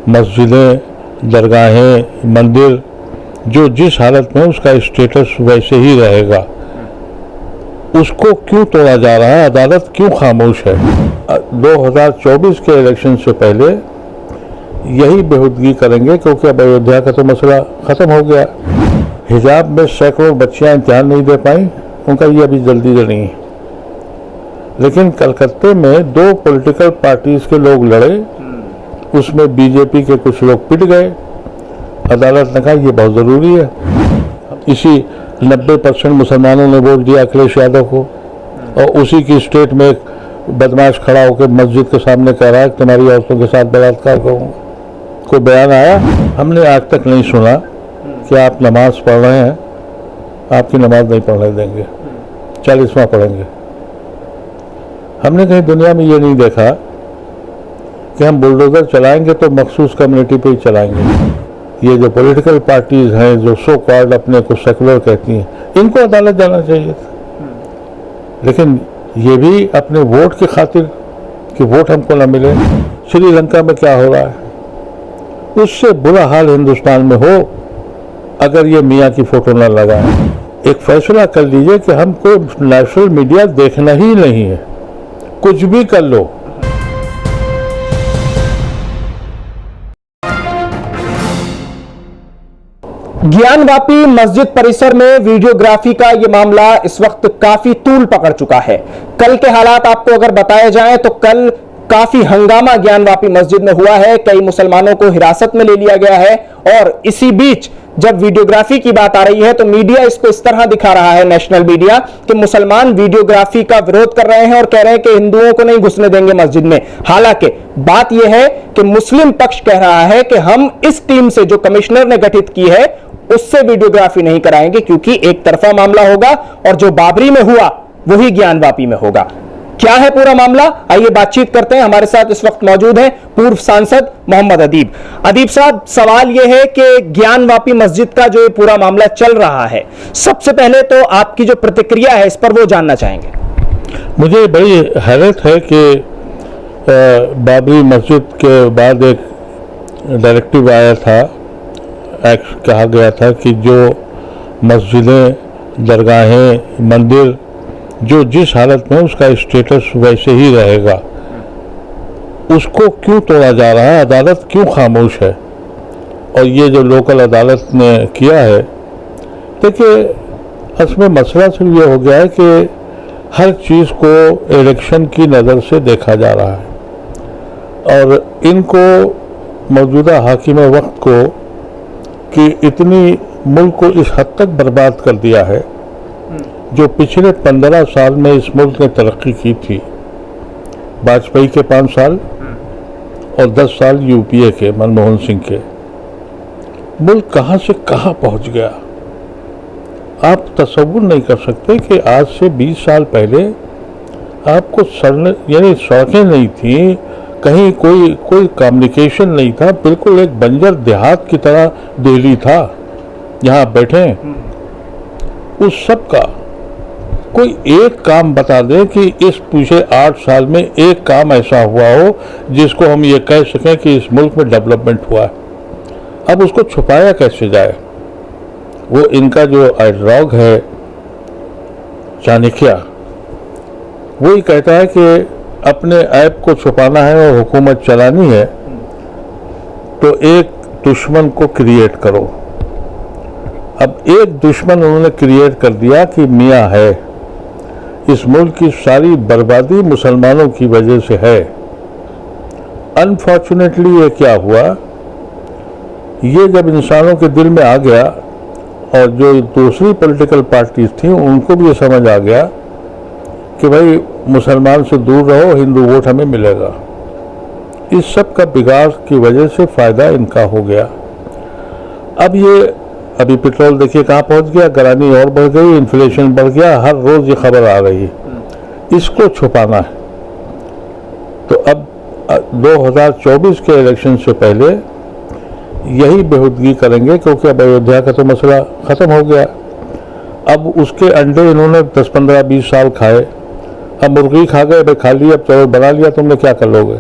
मस्जिदें, दरगाहें, मंदिर जो जिस हालत में उसका स्टेटस वैसे ही रहेगा, उसको क्यों तोड़ा जा रहा है? अदालत क्यों खामोश है? 2024 के इलेक्शन से पहले यही बेहूदगी करेंगे, क्योंकि अब अयोध्या का तो मसला ख़त्म हो गया। हिजाब में सैकड़ों बच्चियां इम्तिहान नहीं दे पाई, उनका ये अभी जल्दी नहीं है। लेकिन कलकत्ते में 2 पॉलिटिकल पार्टीज के लोग लड़े, उसमें बीजेपी के कुछ लोग पिट गए। अदालत ने कहा ये बहुत ज़रूरी है। इसी 90% मुसलमानों ने वोट दिया अखिलेश यादव को, और उसी की स्टेट में एक बदमाश खड़ा होकर मस्जिद के सामने कह रहा है कि तुम्हारी औरतों के साथ बलात्कार करूँगा। कोई बयान आया? हमने आज तक नहीं सुना कि आप नमाज पढ़ रहे हैं, आपकी नमाज नहीं पढ़ने देंगे, 40वां पढ़ेंगे। हमने कहीं दुनिया में ये नहीं देखा कि हम बुलडोजर चलाएंगे तो मखसूस कम्युनिटी पे ही चलाएंगे। ये जो पॉलिटिकल पार्टीज हैं जो सो कॉल्ड अपने को सेकुलर कहती हैं, इनको अदालत जाना चाहिए था। लेकिन ये भी अपने वोट की खातिर कि वोट हमको ना मिले। श्रीलंका में क्या हो रहा है, उससे बुरा हाल हिंदुस्तान में हो अगर ये मियाँ की फोटो न लगाए। एक फैसला कर लीजिए कि हमको नेशनल मीडिया देखना ही नहीं है, कुछ भी कर लो। ज्ञानवापी मस्जिद परिसर में वीडियोग्राफी का यह मामला इस वक्त काफी तूल पकड़ चुका है। कल के हालात आपको अगर बताए जाएं तो कल काफी हंगामा ज्ञानवापी मस्जिद में हुआ है, कई मुसलमानों को हिरासत में ले लिया गया है। और इसी बीच जब वीडियोग्राफी की बात आ रही है तो मीडिया इसको इस तरह दिखा रहा है, नेशनल मीडिया, कि मुसलमान वीडियोग्राफी का विरोध कर रहे हैं और कह रहे हैं कि हिंदुओं को नहीं घुसने देंगे मस्जिद में। हालांकि बात यह है कि मुस्लिम पक्ष कह रहा है कि हम इस टीम से जो कमिश्नर ने गठित की है उससे वीडियोग्राफी नहीं कराएंगे, क्योंकि एक तरफा मामला होगा और जो बाबरी में हुआ वही ज्ञानवापी में होगा। क्या है पूरा मामला, आइए बातचीत करते हैं। हमारे साथ इस वक्त मौजूद हैं पूर्व सांसद मोहम्मद अदीब। अदीब साहब, सवाल यह है कि ज्ञानवापी मस्जिद का जो ये पूरा मामला चल रहा है, सबसे पहले तो आपकी जो प्रतिक्रिया है इस पर वो जानना चाहेंगे। मुझे बड़ी हैरत है कि बाबरी मस्जिद के बाद एक डायरेक्टिव आया था, एक्ट कहा गया था कि जो मस्जिदें, दरगाहें, मंदिर जो जिस हालत में उसका स्टेटस वैसे ही रहेगा, उसको क्यों तोड़ा जा रहा है? अदालत क्यों खामोश है? और ये जो लोकल अदालत ने किया है, देखिए असमें मसला सिर्फ ये हो गया है कि हर चीज़ को इलेक्शन की नज़र से देखा जा रहा है और इनको मौजूदा हाकिम वक्त को कि इतनी मुल्क को इस हद तक बर्बाद कर दिया है। जो पिछले 15 साल में इस मुल्क ने तरक्की की थी, वाजपेयी के 5 साल और 10 साल यूपीए के मनमोहन सिंह के, मुल्क कहां से कहां पहुंच गया। आप तसव्वुर नहीं कर सकते कि आज से 20 साल पहले आपको सड़कें नहीं थी, कहीं कोई कम्युनिकेशन नहीं था, बिल्कुल एक बंजर देहात की तरह दिल्ली था। यहाँ बैठे उस सब का कोई एक काम बता दे कि इस पिछले 8 साल में एक काम ऐसा हुआ हो जिसको हम ये कह सकें कि इस मुल्क में डेवलपमेंट हुआ है। अब उसको छुपाया कैसे जाए? वो इनका जो आइडियलॉग है चाणक्य, वही कहता है कि अपने ऐप को छुपाना है और हुकूमत चलानी है तो एक दुश्मन को क्रिएट करो। अब एक दुश्मन उन्होंने क्रिएट कर दिया कि मियाँ है। इस मुल्क की सारी बर्बादी मुसलमानों की वजह से है। अनफॉर्चुनेटली ये क्या हुआ, ये जब इंसानों के दिल में आ गया और जो दूसरी पॉलिटिकल पार्टीज थी उनको भी ये समझ आ गया कि भाई मुसलमान से दूर रहो, हिंदू वोट हमें मिलेगा। इस सब का बिगाड़ की वजह से फ़ायदा इनका हो गया। अब ये अभी पेट्रोल देखिए कहाँ पहुँच गया, गरानी और बढ़ गई, इन्फ्लेशन बढ़ गया, हर रोज़ ये खबर आ रही है। इसको छुपाना है। तो अब 2024 के इलेक्शन से पहले यही बेहूदगी करेंगे, क्योंकि अब अयोध्या का तो मसला ख़त्म हो गया। अब उसके अंडे इन्होंने 10, 15, 20 साल खाए। अब मुर्गी खा गए, भाई खा लिया, अब चलो बना लिया, तुमने क्या कर लोगे।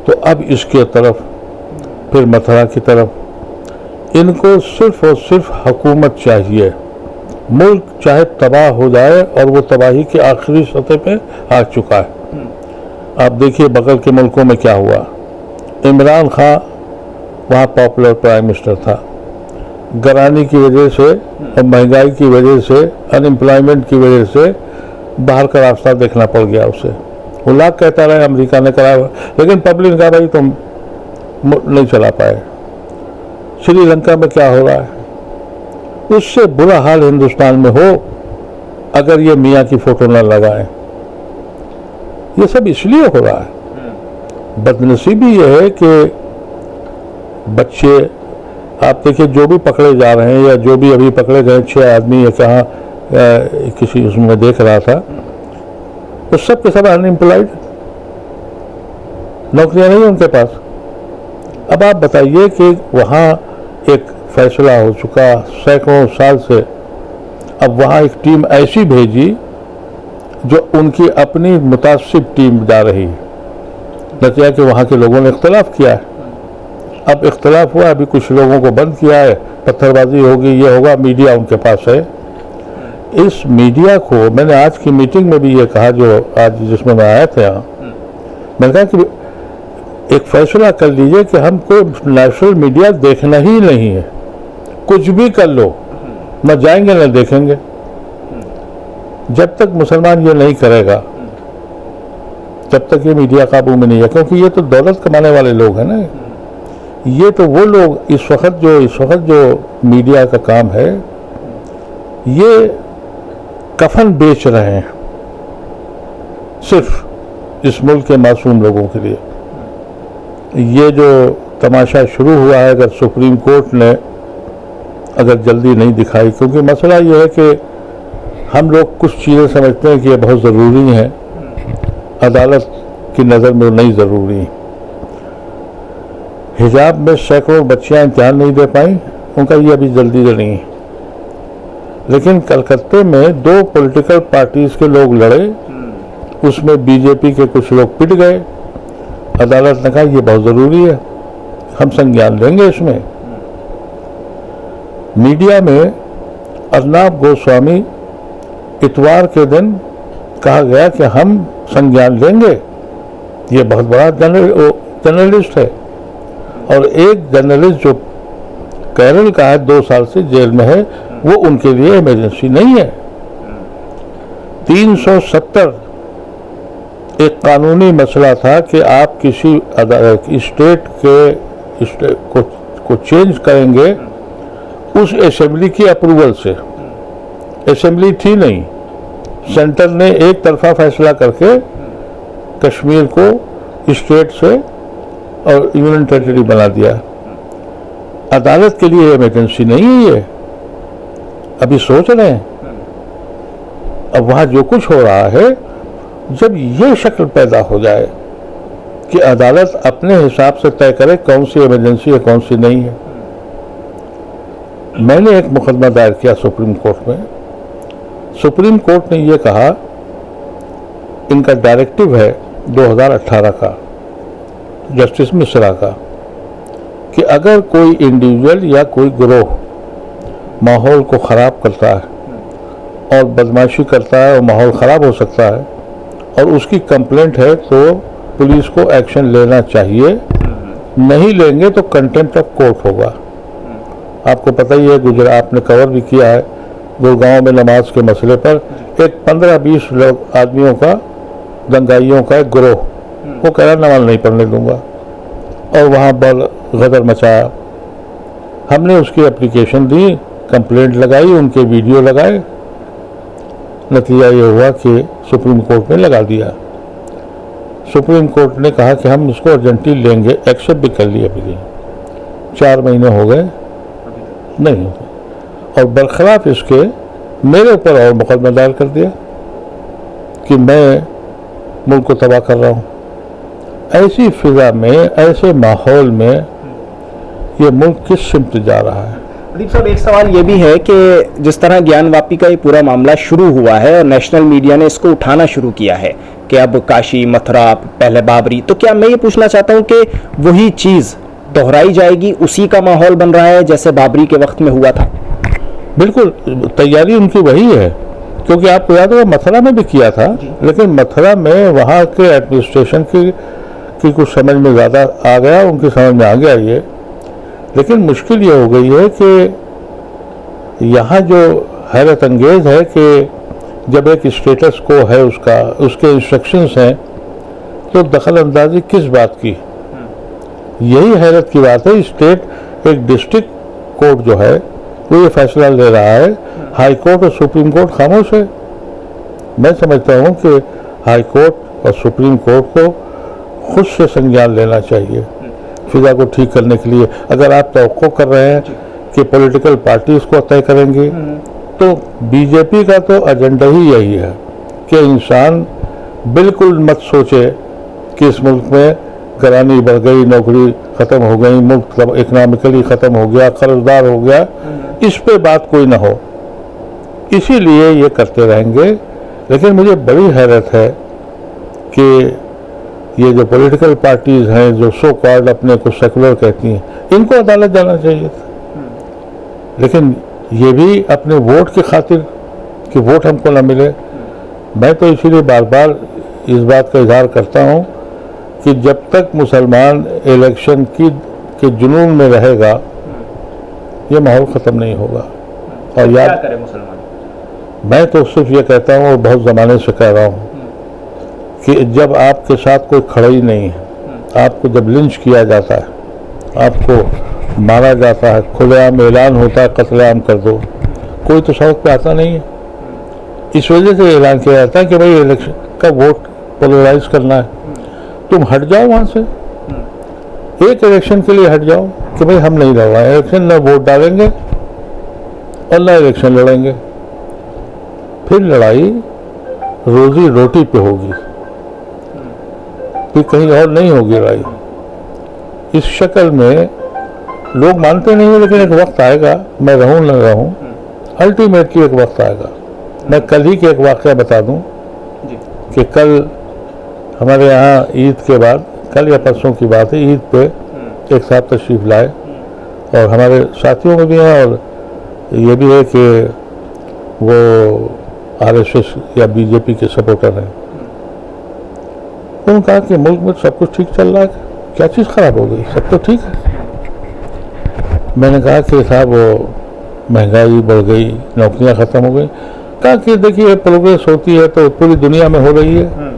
तो अब इसके तरफ फिर मथुरा की तरफ। इनको सिर्फ और सिर्फ हुकूमत चाहिए। मुल्क चाहे तबाह हो जाए और वो तबाही की आखिरी सतह पे आ चुका है। आप देखिए बगल के मुल्कों में क्या हुआ। इमरान खान वहाँ पॉपुलर प्राइम मिनिस्टर था, गरानी की वजह से और महंगाई की वजह से, अनएम्प्लॉयमेंट की वजह से बाहर का रास्ता देखना पड़ गया उसे। वो लाख कहता रहे अमेरिका ने कराया, लेकिन पब्लिक ने कहा भाई तुम नहीं चला पाए। श्रीलंका में क्या हो रहा है, उससे बुरा हाल हिंदुस्तान में हो अगर ये मियाँ की फोटो न लगाएं। ये सब इसलिए हो रहा है। बदनसीबी ये है कि बच्चे, आप देखिए जो भी पकड़े जा रहे हैं या जो भी अभी पकड़े गए 6 आदमी, या कहाँ किसी उसमें देख रहा था, तो सब के सब अनएम्प्लॉयड, नौकरियां नहीं उनके पास। अब आप बताइए कि वहाँ एक फैसला हो चुका सैकड़ों साल से, अब वहाँ एक टीम ऐसी भेजी जो उनकी अपनी मुतासिब टीम जा रही है। नतीजा कि वहाँ के लोगों ने इख्तलाफ किया है। अब इख्तलाफ हुआ, अभी कुछ लोगों को बंद किया है, पत्थरबाजी होगी, ये होगा, मीडिया उनके पास है। इस मीडिया को मैंने आज की मीटिंग में भी ये कहा, जो आज जिसमें मैं आया था यहाँ, मैंने कहा कि एक फैसला कर लीजिए कि हमको नेशनल मीडिया देखना ही नहीं है, कुछ भी कर लो, न जाएंगे न देखेंगे। जब तक मुसलमान ये नहीं करेगा तब तक ये मीडिया काबू में नहीं है, क्योंकि ये तो दौलत कमाने वाले लोग हैं ना। ये तो वो लोग इस वक्त जो मीडिया का काम है, ये कफन बेच रहे हैं सिर्फ इस मुल्क के मासूम लोगों के लिए। ये जो तमाशा शुरू हुआ है, अगर सुप्रीम कोर्ट ने अगर जल्दी नहीं दिखाई, क्योंकि मसला ये है कि हम लोग कुछ चीज़ें समझते हैं कि ये बहुत ज़रूरी हैं, अदालत की नज़र में नहीं ज़रूरी। हिजाब में सैकड़ों बच्चियां इम्तिहान नहीं दे पाई, उनका ये अभी जल्दी नहीं है। लेकिन कलकत्ते में 2 पॉलिटिकल पार्टीज के लोग लड़े, उसमें बीजेपी के कुछ लोग पिट गए। अदालत ने कहा ये बहुत ज़रूरी है, हम संज्ञान लेंगे इसमें। मीडिया में अर्नब गोस्वामी, इतवार के दिन कहा गया कि हम संज्ञान लेंगे। ये बहुत बड़ा जर्नलिस्ट है, और एक जर्नलिस्ट जो केरल का है, 2 साल से जेल में है, वो उनके लिए इमरजेंसी नहीं है। 370 एक कानूनी मसला था कि आप किसी स्टेट को चेंज करेंगे उस असेंबली की अप्रूवल से। असेंबली थी नहीं, सेंटर ने एक तरफा फैसला करके कश्मीर को स्टेट से और यूनियन टेरिटरी बना दिया। अदालत के लिए इमरजेंसी नहीं है ये, अभी सोच रहे हैं। अब वहाँ जो कुछ हो रहा है, जब ये शक्ल पैदा हो जाए कि अदालत अपने हिसाब से तय करे कौन सी इमरजेंसी है कौन सी नहीं है। मैंने एक मुकदमा दायर किया सुप्रीम कोर्ट में। सुप्रीम कोर्ट ने ये कहा, इनका डायरेक्टिव है 2018 का, जस्टिस मिश्रा का, कि अगर कोई इंडिविजुअल या कोई गिरोह माहौल को ख़राब करता है और बदमाशी करता है और माहौल ख़राब हो सकता है और उसकी कंप्लेंट है, तो पुलिस को एक्शन लेना चाहिए। नहीं लेंगे तो कंटेम्प्ट ऑफ कोर्ट होगा। आपको पता ही है, आपने कवर भी किया है, गुड़गांव में नमाज के मसले पर एक 15-20 लोग आदमियों का, दंगाइयों का एक गिरोह, वो कह रहा नमाज नहीं पढ़ने दूंगा, और वहाँ बल गदर मचाया। हमने उसकी एप्लीकेशन दी, कंप्लेंट लगाई, उनके वीडियो लगाए। नतीजा ये हुआ कि सुप्रीम कोर्ट ने लगा दिया। सुप्रीम कोर्ट ने कहा कि हम इसको अर्जेंटली लेंगे, एक्सेप्ट भी कर लिया। अभी 4 महीने हो गए नहीं, और बरखलाफ इसके मेरे ऊपर और मुकदमा दायर कर दिया कि मैं मुल्क को तबाह कर रहा हूँ। ऐसी फिजा में, ऐसे माहौल में ये मुल्क किस सिमत जा रहा है। प्रदीप साहब, एक सवाल ये भी है कि जिस तरह ज्ञानवापी का ये पूरा मामला शुरू हुआ है और नेशनल मीडिया ने इसको उठाना शुरू किया है कि अब काशी, मथुरा, पहले बाबरी, तो क्या मैं ये पूछना चाहता हूँ कि वही चीज़ दोहराई जाएगी, उसी का माहौल बन रहा है जैसे बाबरी के वक्त में हुआ था? बिल्कुल तैयारी उनकी वही है, क्योंकि आपको याद होगा मथुरा में भी किया था, लेकिन मथुरा में वहाँ के एडमिनिस्ट्रेशन की कुछ समझ में ज़्यादा आ गया, उनकी समझ में आ गया ये। लेकिन मुश्किल ये हो गई है कि यहाँ जो हैरत अंगेज है कि जब एक स्टेटस को है उसके इंस्ट्रक्शंस हैं, तो दखल अंदाजी किस बात की? यही हैरत की बात है। स्टेट एक डिस्ट्रिक्ट कोर्ट जो है वो ये फैसला ले रहा है, हाई कोर्ट और सुप्रीम कोर्ट खामोश है। मैं समझता हूँ कि हाई कोर्ट और सुप्रीम कोर्ट को खुद से संज्ञान लेना चाहिए फिजा को ठीक करने के लिए। अगर आप तवक्को कर रहे हैं कि पॉलिटिकल पार्टी इसको तय करेंगी, तो बीजेपी का तो एजेंडा ही यही है कि इंसान बिल्कुल मत सोचे कि इस मुल्क में गरानी बढ़ गई, नौकरी ख़त्म हो गई, मुल्क इकनॉमिकली ख़त्म हो गया, कर्जदार हो गया, इस पे बात कोई ना हो। इसीलिए ये करते रहेंगे। लेकिन मुझे बड़ी हैरत है कि ये जो पॉलिटिकल पार्टीज हैं, जो सो कॉल्ड अपने को सेकुलर कहती हैं, इनको अदालत जाना चाहिए था। लेकिन ये भी अपने वोट की खातिर कि वोट हमको ना मिले। मैं तो इसीलिए बार बार इस बात का इजहार करता हूँ कि जब तक मुसलमान इलेक्शन के जुनून में रहेगा, ये माहौल ख़त्म नहीं होगा। और याद क्या करे मुसलमान? मैं तो सिर्फ ये कहता हूँ और बहुत ज़माने से कह रहा हूँ कि जब आपके साथ कोई खड़ा ही नहीं है, आपको जब लिंच किया जाता है, आपको मारा जाता है, खुलेआम ऐलान होता है कत्लेआम कर दो, कोई तो सड़क पे आता नहीं है। इस वजह से ऐलान किया जाता है कि भाई इलेक्शन का वोट पोलराइज करना है, तुम हट जाओ वहाँ से, एक इलेक्शन के लिए हट जाओ कि भाई हम नहीं लड़ रहे हैं इलेक्शन, न वोट डालेंगे और न इलेक्शन लड़ेंगे। फिर लड़ाई रोजी रोटी पे होगी, फिर कहीं और नहीं होगी लड़ाई। इस शक्ल में लोग मानते नहीं है, लेकिन एक वक्त आएगा, मैं रहूं न रहूं, अल्टीमेटली एक वक्त आएगा। मैं कल ही के एक वाक़या बता दूं कि कल हमारे यहाँ ईद के बाद, कल या परसों की बात है, ईद पे एक साहब तशरीफ़ लाए और हमारे साथियों में भी हैं और ये भी है कि वो आरएसएस या बीजेपी के सपोर्टर हैं। उन्होंने कहा कि मुल्क में सब कुछ ठीक चल रहा है, क्या चीज़ ख़राब हो गई, सब तो ठीक है। मैंने कहा कि साहब वो महंगाई बढ़ गई, नौकरियां ख़त्म हो गई। कहा कि देखिए प्रोग्रेस होती है तो पूरी दुनिया में हो रही है।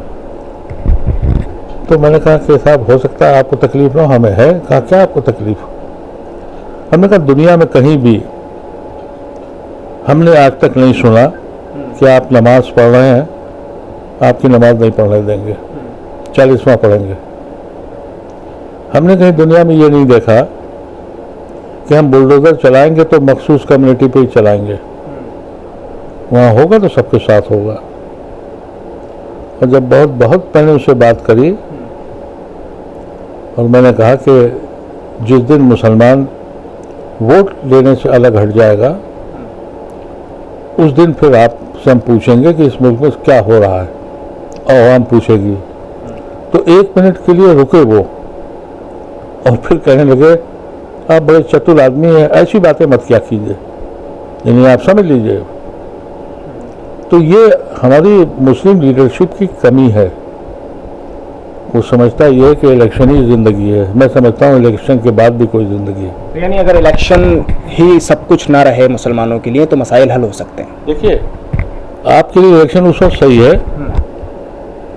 तो मैंने कहा कि साहब हो सकता है आपको तकलीफ ना हो, हमें है। कहा क्या आपको तकलीफ? हमने कहा दुनिया में कहीं भी हमने आज तक नहीं सुना कि आप नमाज पढ़ रहे हैं, आपकी नमाज नहीं पढ़ने देंगे, 40वां पढ़ेंगे। हमने कहीं दुनिया में ये नहीं देखा कि हम बुलडोजर चलाएंगे तो मखसूस कम्युनिटी पे ही चलाएंगे, वहाँ होगा तो सबके साथ होगा। और जब बहुत मैंने उससे बात करी और मैंने कहा कि जिस दिन मुसलमान वोट लेने से अलग हट जाएगा, उस दिन फिर आपसे हम पूछेंगे कि इस मुल्क में क्या हो रहा है, और आवाम पूछेगी। तो 1 मिनट के लिए रुके वो और फिर कहने लगे आप बड़े चतुर आदमी हैं, ऐसी बातें मत क्या कीजिए, यानी आप समझ लीजिए। तो ये हमारी मुस्लिम लीडरशिप की कमी है। वो समझता ये है कि इलेक्शन ही ज़िंदगी है। मैं समझता हूँ इलेक्शन के बाद भी कोई ज़िंदगी है। तो यानी अगर इलेक्शन ही सब कुछ ना रहे मुसलमानों के लिए तो मसाइल हल हो सकते हैं। देखिए आपके लिए इलेक्शन उस वक्त सही है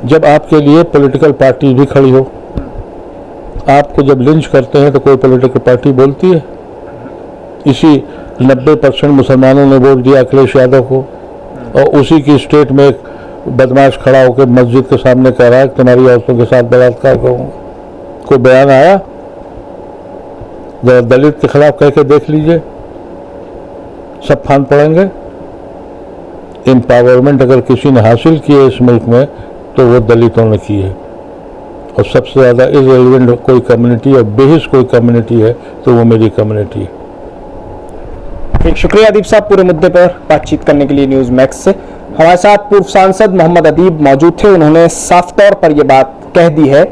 जब आपके लिए पॉलिटिकल पार्टी भी खड़ी हो। आपको जब लिंच करते हैं तो कोई पॉलिटिकल पार्टी बोलती है। इसी 90% मुसलमानों ने वोट दिया अखिलेश यादव को, और उसी की स्टेट में एक बदमाश खड़ा होकर मस्जिद के सामने कह रहा है कि तुम्हारी औरतों के साथ बलात्कार करूँगा। कोई बयान आया? जरा दलित के खिलाफ कह के देख लीजिए, सब फान पड़ेंगे। एम्पावरमेंट अगर किसी ने हासिल की है इस मुल्क में तो वो दलितों ने की है, और सबसे ज़्यादा इररिलेवेंट कोई कम्युनिटी और बेहिस कोई कम्युनिटी है तो वो मेरी कम्युनिटी है। ठीक, शुक्रिया अदीब साहब पूरे मुद्दे पर बातचीत करने के लिए न्यूज़ मैक्स से। हमारे साथ पूर्व सांसद मोहम्मद अदीब मौजूद थे। उन्होंने साफ तौर पर यह बात कह दी है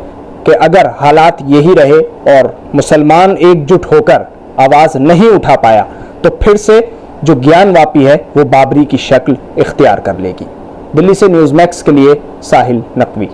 कि अगर हालात यही रहे और मुसलमान एकजुट होकर आवाज नहीं उठा पाया तो फिर से जो ज्ञानवापी है वो बाबरी की शक्ल इख्तियार कर लेगी। दिल्ली से न्यूज़ मैक्स के लिए साहिल नकवी।